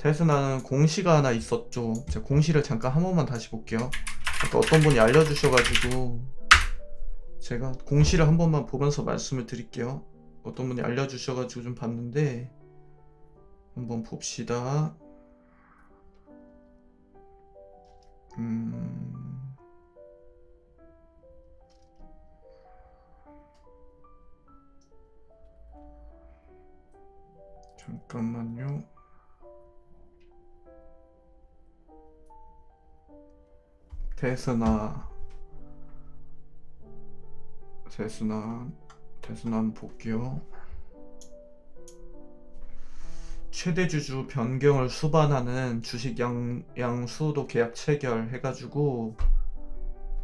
테스나는 공시가 하나 있었죠. 제가 공시를 잠깐 한 번만 다시 볼게요. 아까 어떤 분이 알려주셔가지고 제가 공시를 한 번만 보면서 말씀을 드릴게요. 어떤 분이 알려주셔가지고 좀 봤는데 한번 봅시다. 잠깐만요. 테스나 한번 볼게요. 최대 주주 변경을 수반하는 주식 양수도 계약 체결 해가지고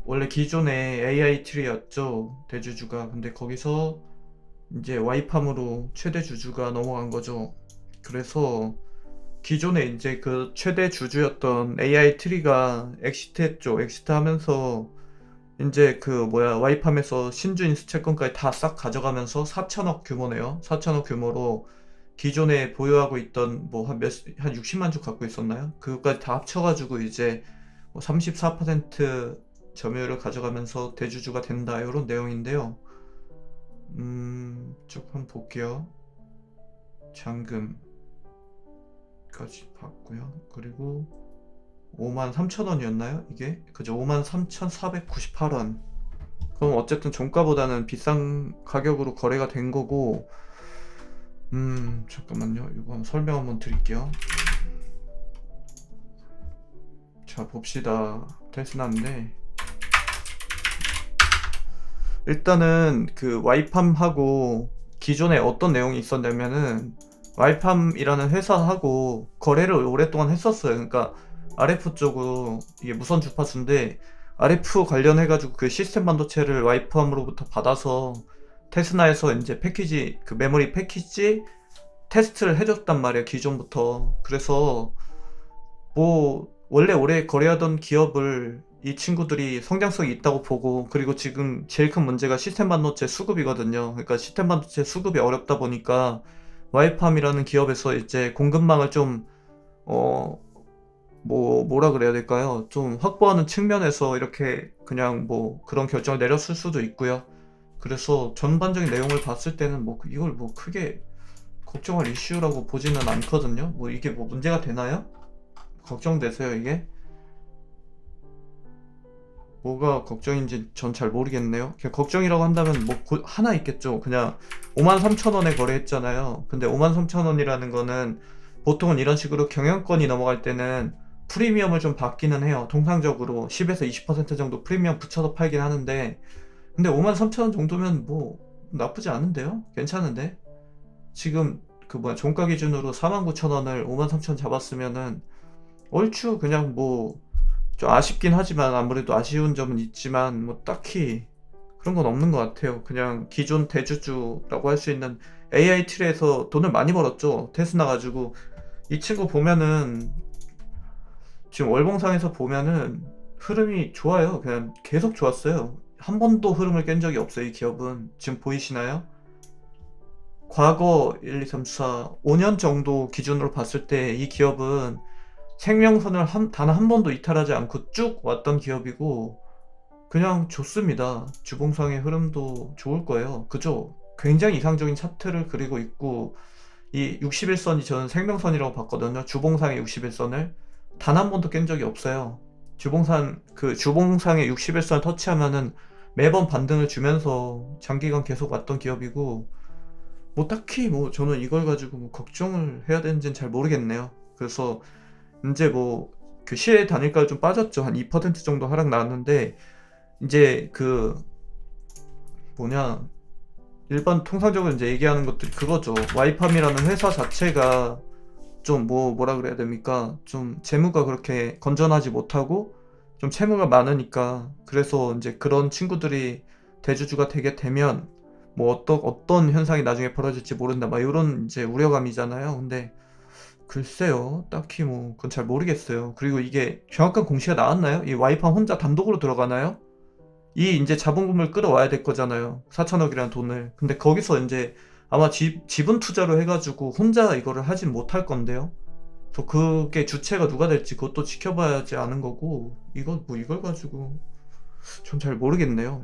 원래 기존에 AI트리였죠 대주주가. 근데 거기서 이제 와이팜으로 최대 주주가 넘어간 거죠. 그래서 기존에 이제 그 최대 주주였던 AI트리가 엑시트했죠. 엑시트하면서 이제 그 와이팜에서 신주인 수채권까지 다 싹 가져가면서 4천억 규모네요. 4천억 규모로 기존에 보유하고 있던 뭐 한 60만 주 갖고 있었나요? 그것까지 다 합쳐가지고 이제 뭐 34% 점유율을 가져가면서 대주주가 된다, 이런 내용인데요. 쭉 한번 볼게요. 잔금까지 봤고요. 그리고 53,000원이었나요? 이게? 그죠? 53,498원. 그럼 어쨌든 종가보다는 비싼 가격으로 거래가 된 거고, 잠깐만요. 이거 한번 설명 한번 드릴게요. 자, 봅시다. 테스나인데, 일단은 그 와이팜하고 기존에 어떤 내용이 있었냐면은, 와이팜이라는 회사하고 거래를 오랫동안 했었어요. 그러니까 RF 쪽으로, 이게 무선 주파수인데 RF 관련해가지고 그 시스템 반도체를 와이팜으로부터 받아서 테스나에서 이제 패키지, 그 메모리 패키지 테스트를 해줬단 말이에요, 기존부터. 그래서 뭐 원래 오래 거래하던 기업을 이 친구들이 성장성이 있다고 보고, 그리고 지금 제일 큰 문제가 시스템 반도체 수급이거든요. 그러니까 시스템 반도체 수급이 어렵다 보니까 와이팜이라는 기업에서 이제 공급망을 좀 뭐라 그래야 될까요? 좀 확보하는 측면에서 이렇게 그냥 뭐 그런 결정을 내렸을 수도 있고요. 그래서 전반적인 내용을 봤을 때는 뭐 이걸 뭐 크게 걱정할 이슈라고 보지는 않거든요. 뭐 이게 뭐 문제가 되나요? 걱정되세요, 이게? 뭐가 걱정인지 전 잘 모르겠네요. 그냥 걱정이라고 한다면 뭐 하나 있겠죠. 그냥 53,000원에 거래했잖아요. 근데 53,000원이라는 거는 보통은 이런 식으로 경영권이 넘어갈 때는 프리미엄을 좀 받기는 해요. 통상적으로 10에서 20% 정도 프리미엄 붙여서 팔긴 하는데, 근데 53,000원 정도면 뭐 나쁘지 않은데요? 괜찮은데? 지금 그 종가 기준으로 49,000원을 53,000원 잡았으면은 얼추 그냥 뭐 좀 아쉽긴 하지만, 아무래도 아쉬운 점은 있지만 뭐 딱히 그런 건 없는 것 같아요. 그냥 기존 대주주라고 할 수 있는 AI트리에서 돈을 많이 벌었죠. 테스나 가지고. 이 친구 보면은 지금 월봉상에서 보면은 흐름이 좋아요. 그냥 계속 좋았어요. 한 번도 흐름을 깬 적이 없어요, 이 기업은. 지금 보이시나요? 과거 1, 2, 3, 4, 5년 정도 기준으로 봤을 때 이 기업은 생명선을 단 한 번도 이탈하지 않고 쭉 왔던 기업이고, 그냥 좋습니다. 주봉상의 흐름도 좋을 거예요. 그죠? 굉장히 이상적인 차트를 그리고 있고, 이 61선이 저는 생명선이라고 봤거든요. 주봉상의 61선을 단 한 번도 깬 적이 없어요. 주봉상의 61선을 터치하면은 매번 반등을 주면서 장기간 계속 왔던 기업이고, 뭐 딱히 뭐 저는 이걸 가지고 뭐 걱정을 해야 되는지는 잘 모르겠네요. 그래서 이제 뭐 그 시의 단일가가 좀 빠졌죠. 한 2% 정도 하락 나왔는데, 이제 그 일반 통상적으로 이제 얘기하는 것들이 그거죠. 와이팜이라는 회사 자체가 좀 뭐라 그래야 됩니까? 좀 재무가 그렇게 건전하지 못하고 좀 채무가 많으니까, 그래서 이제 그런 친구들이 대주주가 되게 되면 뭐 어떤 현상이 나중에 벌어질지 모른다, 막 이런 이제 우려감이잖아요. 근데 글쎄요, 딱히 뭐 그건 잘 모르겠어요. 그리고 이게 정확한 공시가 나왔나요? 이 와이팜 혼자 단독으로 들어가나요? 이 이제 자본금을 끌어와야 될 거잖아요. 4천억이라는 돈을. 근데 거기서 이제 아마 지분 투자로 해가지고 혼자 이거를 하진 못할 건데요. 또 그게 주체가 누가 될지 그것도 지켜봐야지 아는 거고, 이걸 가지고 전 잘 모르겠네요.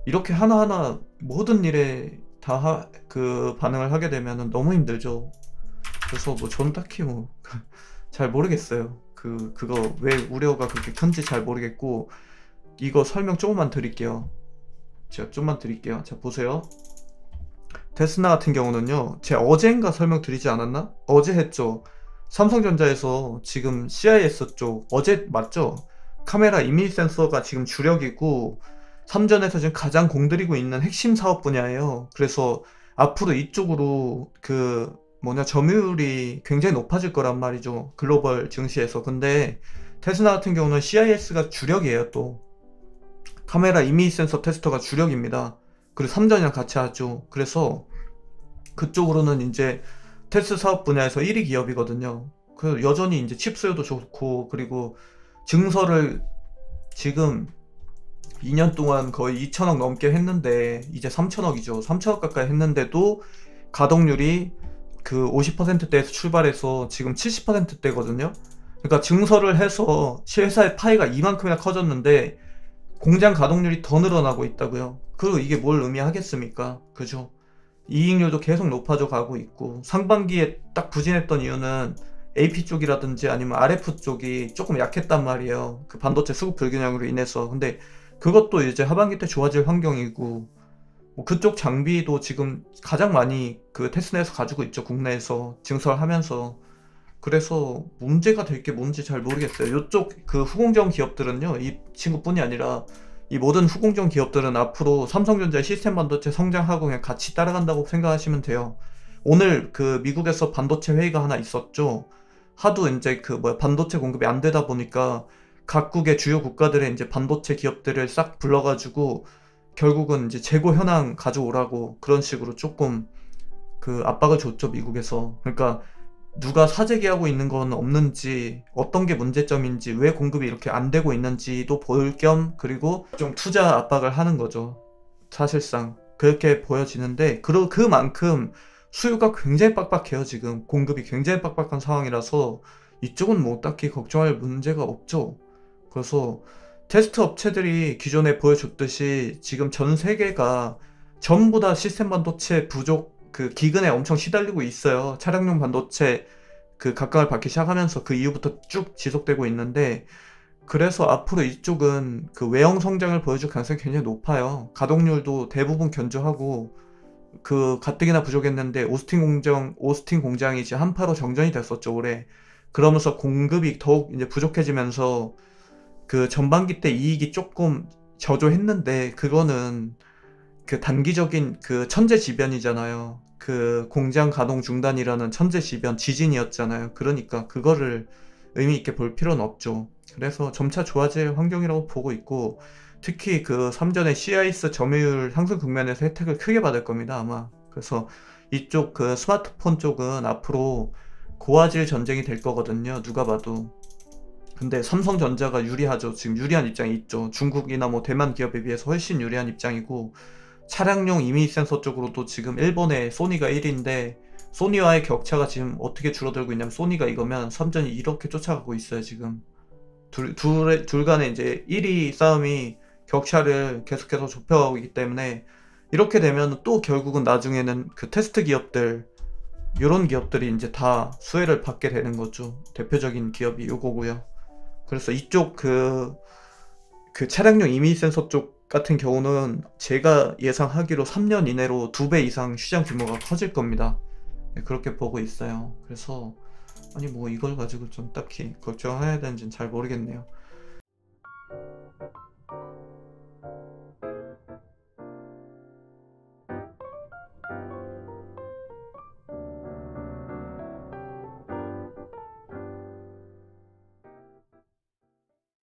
이렇게 하나하나 모든 일에 다 그 반응을 하게 되면은 너무 힘들죠. 그래서 뭐 전 딱히 뭐 잘 모르겠어요. 그거 왜 우려가 그렇게 큰지 잘 모르겠고, 이거 설명 조금만 드릴게요. 제가 좀만 드릴게요. 자, 보세요. 테슬라 같은 경우는요, 제가 어제인가 설명드리지 않았나? 어제 했죠. 삼성전자에서 지금 CIS 쪽, 어제 맞죠? 카메라 이미지 센서가 지금 주력이고, 삼전에서 지금 가장 공들이고 있는 핵심 사업 분야예요. 그래서 앞으로 이쪽으로 점유율이 굉장히 높아질 거란 말이죠. 글로벌 증시에서. 근데 테슬라 같은 경우는 CIS가 주력이에요, 또. 카메라 이미지 센서 테스터가 주력입니다. 그리고 삼전이랑 같이 하죠. 그래서 그쪽으로는 이제 테스트 사업 분야에서 1위 기업이거든요. 그 여전히 이제 칩 수요도 좋고, 그리고 증설을 지금 2년 동안 거의 2천억 넘게 했는데, 이제 3천억이죠. 3천억 가까이 했는데도 가동률이 그 50%대에서 출발해서 지금 70%대거든요. 그러니까 증설을 해서 회사의 파이가 이만큼이나 커졌는데 공장 가동률이 더 늘어나고 있다고요. 그리고 이게 뭘 의미하겠습니까? 그죠? 이익률도 계속 높아져 가고 있고, 상반기에 딱 부진했던 이유는 AP 쪽이라든지 아니면 RF 쪽이 조금 약했단 말이에요. 그 반도체 수급 불균형으로 인해서. 근데 그것도 이제 하반기 때 좋아질 환경이고, 뭐 그쪽 장비도 지금 가장 많이 그 테스라에서 가지고 있죠. 국내에서 증설하면서. 그래서 문제가 될 게 뭔지 잘 모르겠어요. 이쪽 그 후공정 기업들은요, 이 친구뿐이 아니라 이 모든 후공정 기업들은 앞으로 삼성전자의 시스템 반도체 성장하고 그냥 같이 따라간다고 생각하시면 돼요. 오늘 그 미국에서 반도체 회의가 하나 있었죠. 하도 이제 반도체 공급이 안 되다 보니까 각국의 주요 국가들의 이제 반도체 기업들을 싹 불러가지고 결국은 이제 재고 현황 가져오라고 그런 식으로 조금 그 압박을 줬죠, 미국에서. 그러니까 누가 사재기하고 있는 건 없는지, 어떤 게 문제점인지, 왜 공급이 이렇게 안 되고 있는지도 볼 겸, 그리고 좀 투자 압박을 하는 거죠. 사실상 그렇게 보여지는데, 그만큼 수요가 굉장히 빡빡해요. 지금 공급이 굉장히 빡빡한 상황이라서 이쪽은 뭐 딱히 걱정할 문제가 없죠. 그래서 테스트 업체들이 기존에 보여줬듯이 지금 전 세계가 전부 다 시스템 반도체 부족, 그 기근에 엄청 시달리고 있어요. 차량용 반도체 그 각광을 받기 시작하면서 그 이후부터 쭉 지속되고 있는데, 그래서 앞으로 이쪽은 그 외형 성장을 보여줄 가능성이 굉장히 높아요. 가동률도 대부분 견조하고, 그 가뜩이나 부족했는데 오스틴 공장이 이제 한파로 정전이 됐었죠, 올해. 그러면서 공급이 더욱 이제 부족해지면서 그 전반기 때 이익이 조금 저조했는데, 그거는 그 단기적인 그 천재지변이잖아요. 그 공장 가동 중단이라는 천재지변 지진이었잖아요. 그러니까 그거를 의미 있게 볼 필요는 없죠. 그래서 점차 좋아질 환경이라고 보고 있고, 특히 그 삼전의 CIS 점유율 상승 국면에서 혜택을 크게 받을 겁니다, 아마. 그래서 이쪽 그 스마트폰 쪽은 앞으로 고화질 전쟁이 될 거거든요, 누가 봐도. 근데 삼성전자가 유리하죠. 지금 유리한 입장이 있죠. 중국이나 뭐 대만 기업에 비해서 훨씬 유리한 입장이고, 차량용 이미지 센서 쪽으로도 지금 일본의 소니가 1위인데, 소니와의 격차가 지금 어떻게 줄어들고 있냐면, 소니가 이거면 삼전이 이렇게 쫓아가고 있어요, 지금. 둘 간에 이제 1위 싸움이 격차를 계속해서 좁혀가고 있기 때문에, 이렇게 되면 또 결국은 나중에는 그 테스트 기업들, 이런 기업들이 이제 다 수혜를 받게 되는 거죠. 대표적인 기업이 요거고요. 그래서 이쪽 그 차량용 이미지 센서 쪽 같은 경우는 제가 예상하기로 3년 이내로 2배 이상 시장 규모가 커질 겁니다. 네, 그렇게 보고 있어요. 그래서 아니 뭐 이걸 가지고 좀 딱히 걱정해야 되는지는 잘 모르겠네요.